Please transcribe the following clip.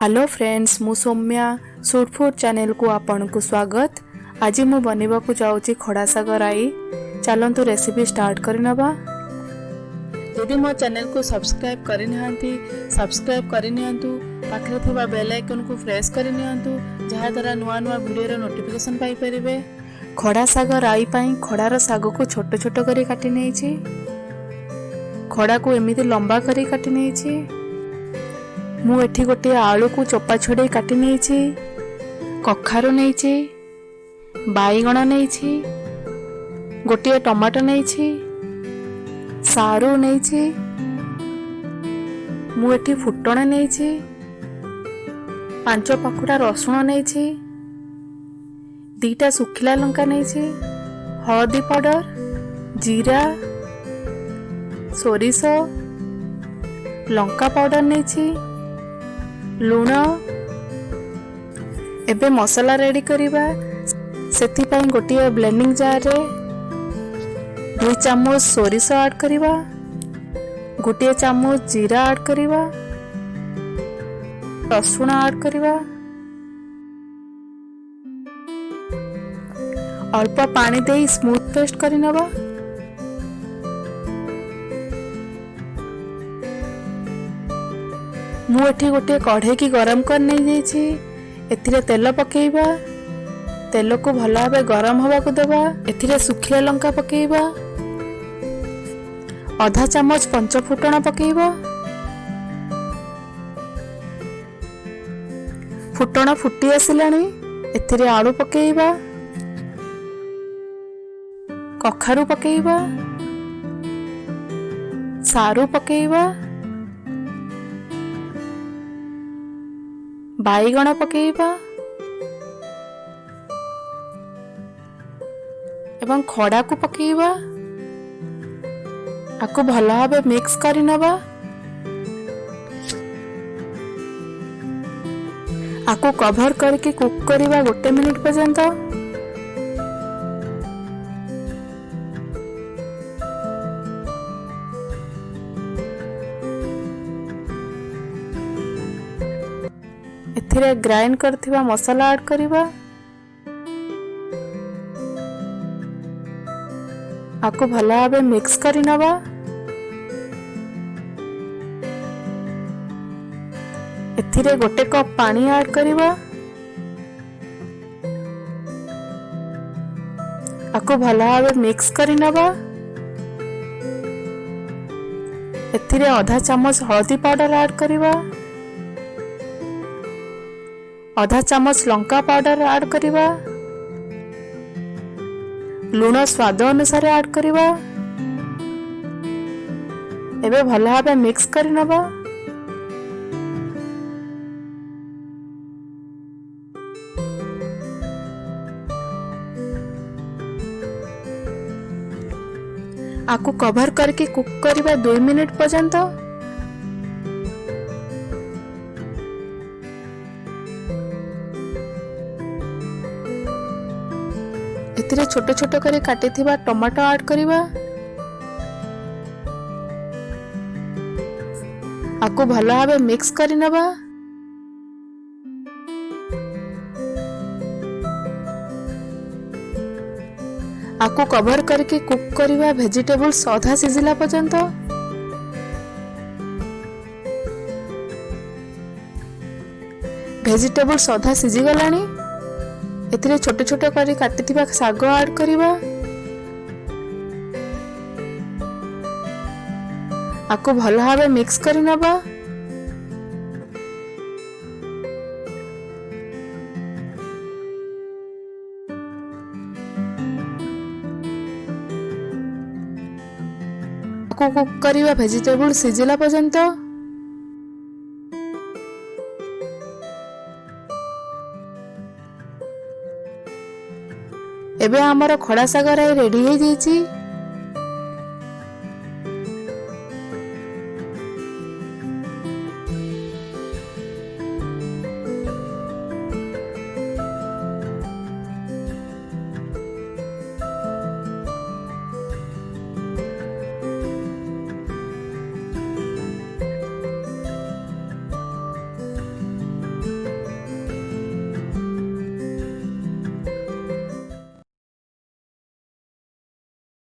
Hello friends, मु Saumya suit food channel को आपन को स्वागत। आज मु बनवा को जाऊँगी खड़ा साग राई। चलतु रेसिपी स्टार्ट करनबा। यदि मो चैनल को सब्सक्राइब करनिहांती सब्सक्राइब करनिहांतु, पाखरे थिबा बेल आइकन को प्रेस करनिहांतु, जहा द्वारा नुआ नुआ वीडियो रो नोटिफिकेशन पाई परिबे। खड़ा साग राई पई खड़ार साग को छोट छोट करी काटी नेछि। खड़ा को एमिति लंबा करी काटी नेछि। मु एठी गोटे आलू को चोपा छोड़े काटी नेछि, कखारु नेछि, बाईगण नेछि, गोटे टमाटो नेछि, सारू नेछि, मु एठी फुटण नेछि, 5 पाखुड़ा रसुण नेछि, 2टा सुखिला लंका नेछि, हळदी पाउडर, जीरा, सोरिष, लंका पाउडर नेछि, लूण। एबे मसाला रेडी करिबा। सेथि पई गोटे ब्लेंडिंग जार रे 2 चम्मच सोरिष ऐड करिबा, गोटे चम्मच जीरा ऐड करिबा, रसुण ऐड करिबा, अल्प पानी देई स्मूथ पेस्ट करिनबा। मु एठी गोटे कढ़े की गरम कर नहीं देछि। एथिरे तेल पकेइबा। तेल को भला भाबे गरम हवा को देबा। एथिरे सुखिला लंका पकेइबा, आधा चम्मच पंच फुटण पकेइबा। फुटण फुटी आसिलानी। एथिरे आलू पकेइबा, कखारु पकेइबा, सारू पकेइबा, बाईगण पकेइबा एवं खड़ा को पकेइबा। आको भला भाबे मिक्स करिनबा। आको कवर करके कुक करिबा 1 मिनिट पर्यंत। एथिरे ग्राइंड करथिबा मसाला ऐड करिबा। आको भला भाबे मिक्स करिनबा। एथिरे 1 कप पानी ऐड करिबा। आको भला भाबे मिक्स करिनबा। एथिरे आधा चम्मच हळदी पाउडर ऐड करिबा, आधा चम्मच लंका पाउडर ऐड करिबा, लूण स्वाद अनुसार ऐड करिबा। एबे भला भाबे मिक्स करिनबा। आको कवर करके कुक करिबा 2 मिनिट पर्यंत। एथिरे छोट छोट करे काटी थिबा टमाटो ऐड करिबा। आको भला भाबे मिक्स करिनबा। आको कवर करके कुक करिबा वेजिटेबल्स आधा सिझिला पर्यंत। वेजिटेबल्स आधा सिझी गलानी। एथिरे छोट छोट करी काटी थिबा साग ऐड करिबा। आको भला भाबे मिक्स करिनबा। आको कुक करिबा वेजिटेबल सिझिला पर्यंत। एबे हमर खड़ा साग राई रेडी हो जाइछि।